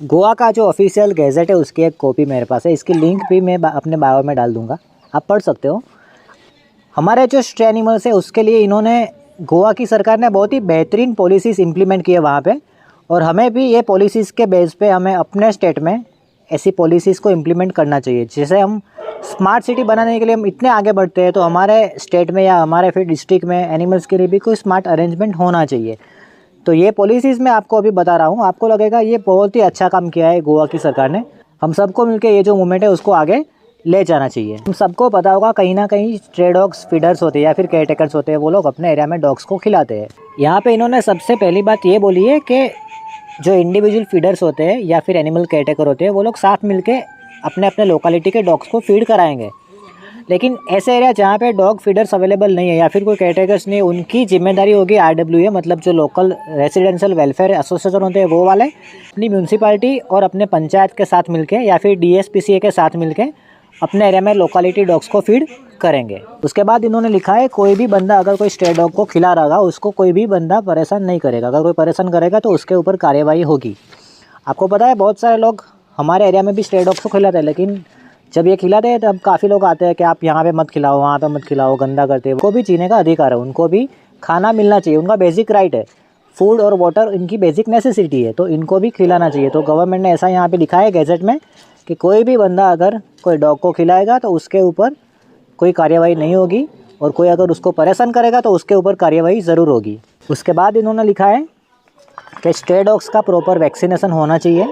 गोवा का जो official gazette है उसकी एक कॉपी मेरे पास है, इसकी लिंक भी मैं अपने बायो में डाल दूंगा, आप पढ़ सकते हो। हमारे जो स्ट्रे एनिमल्स है उसके लिए इन्होंने, गोवा की सरकार ने बहुत ही बेहतरीन पॉलिसीज़ इम्प्लीमेंट की है वहाँ पे, और हमें भी ये पॉलिसीज़ के बेस पे हमें अपने स्टेट में ऐसी पॉलिसीज़ को इम्प्लीमेंट करना चाहिए। जैसे हम स्मार्ट सिटी बनाने के लिए हम इतने आगे बढ़ते हैं, तो हमारे स्टेट में या हमारे फिर डिस्ट्रिक्ट में एनिमल्स के लिए भी कोई स्मार्ट अरेंजमेंट होना चाहिए। तो ये पॉलिसीज़ मैं आपको अभी बता रहा हूँ, आपको लगेगा ये बहुत ही अच्छा काम किया है गोवा की सरकार ने। हम सबको मिलकर ये जो मूवमेंट है उसको आगे ले जाना चाहिए। हम सबको पता होगा कहीं ना कहीं स्ट्रे डॉग्स फीडर्स होते हैं या फिर केयर टेकर्स होते हैं, वो लोग अपने एरिया में डॉग्स को खिलाते हैं। यहाँ पे इन्होंने सबसे पहली बात ये बोली है कि जो इंडिविजुअल फीडर्स होते हैं या फिर एनिमल केयर टेकर होते हैं, वो लोग साथ मिलके अपने अपने लोकेलिटी के डॉग्स को फीड कराएंगे। लेकिन ऐसे एरिया जहाँ पे डॉग फीडर्स अवेलेबल नहीं है या फिर कोई केयर टेकर्स नहीं, उनकी जिम्मेदारी होगी RWA, मतलब जो लोकल रेसिडेंशियल वेलफेयर एसोसिएशन होते हैं वो वाले, अपनी म्यूनसिपालिटी और अपने पंचायत के साथ मिलके या फिर DSPCA के साथ मिलके अपने एरिया में लोकेलिटी डॉग्स को फीड करेंगे। उसके बाद इन्होंने लिखा है कोई भी बंदा अगर कोई स्ट्रे डॉग को खिला रहा होगा उसको कोई भी बंदा परेशान नहीं करेगा, अगर कोई परेशान करेगा तो उसके ऊपर कार्यवाही होगी। आपको पता है बहुत सारे लोग हमारे एरिया में भी स्ट्रे डॉग्स को खिलाते हैं, लेकिन जब ये खिलाते हैं तब काफ़ी लोग आते हैं कि आप यहाँ पे मत खिलाओ, वहाँ पे मत खिलाओ, गंदा करते हैं। उनको भी जीने का अधिकार है, उनको भी खाना मिलना चाहिए, उनका बेसिक राइट है। फूड और वाटर इनकी बेसिक नेसेसिटी है, तो इनको भी खिलाना चाहिए। तो गवर्नमेंट ने ऐसा यहाँ पे लिखा है गैजेट में कि कोई भी बंदा अगर कोई डॉग को खिलाएगा तो उसके ऊपर कोई कार्यवाही नहीं होगी, और कोई अगर उसको परेशान करेगा तो उसके ऊपर कार्यवाही ज़रूर होगी। उसके बाद इन्होंने लिखा है कि स्ट्रे डॉग्स का प्रॉपर वैक्सीनेशन होना चाहिए,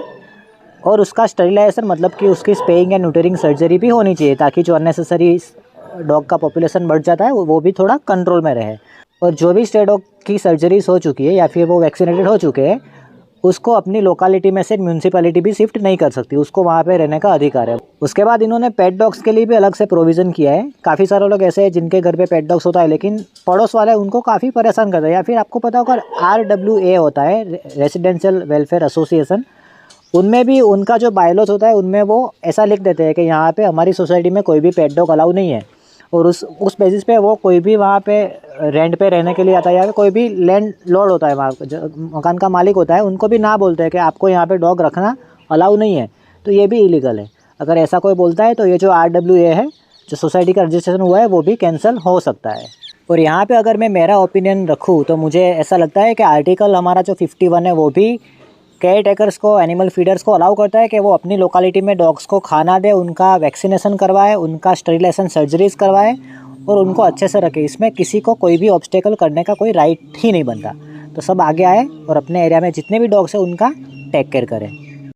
और उसका स्टरीलाइजेशन मतलब कि उसकी स्पेइंग एंड न्यूटरिंग सर्जरी भी होनी चाहिए, ताकि जो अननेसेसरी डॉग का पॉपुलेशन बढ़ जाता है वो भी थोड़ा कंट्रोल में रहे। और जो भी स्ट्रे डॉग की सर्जरीज हो चुकी है या फिर वो वैक्सीनेटेड हो चुके हैं, उसको अपनी लोकेलिटी में से म्यूनसिपैलिटी भी शिफ्ट नहीं कर सकती, उसको वहाँ पे रहने का अधिकार है। उसके बाद इन्होंने पेट डॉग्स के लिए भी अलग से प्रोविज़न किया है। काफ़ी सारे लोग ऐसे हैं जिनके घर पे पेट डॉग्स होता है, लेकिन पड़ोस वाले उनको काफ़ी परेशान करते हैं, या फिर आपको पता होगा RWA होता है, रेसिडेंशियल वेलफेयर एसोसिएशन, उनमें भी उनका जो बायलॉज होता है उनमें वो ऐसा लिख देते हैं कि यहाँ पे हमारी सोसाइटी में कोई भी पेट डॉग अलाउ नहीं है, और उस बेसिस पे वो कोई भी वहाँ पे रेंट पे रहने के लिए आता है, या कोई भी लैंड लॉर्ड होता है, वहाँ जो मकान का मालिक होता है, उनको भी ना बोलते हैं कि आपको यहाँ पे डॉग रखना अलाउ नहीं है, तो ये भी इलीगल है। अगर ऐसा कोई बोलता है तो ये जो RWA है, जो सोसाइटी का रजिस्ट्रेशन हुआ है, वो भी कैंसिल हो सकता है। और यहाँ पे अगर मैं मेरा ओपिनियन रखूँ तो मुझे ऐसा लगता है कि आर्टिकल हमारा जो 51 है वो भी केयर टेकर्स को, एनिमल फीडर्स को अलाउ करता है कि वो अपनी लोकेलिटी में डॉग्स को खाना दे, उनका वैक्सीनेशन करवाए, उनका स्टरीलाइजेशन सर्जरीज करवाए और उनको अच्छे से रखे। इसमें किसी को कोई भी ऑब्स्टेकल करने का कोई राइट ही नहीं बनता। तो सब आगे आए और अपने एरिया में जितने भी डॉग्स हैं उनका टेक केयर करें।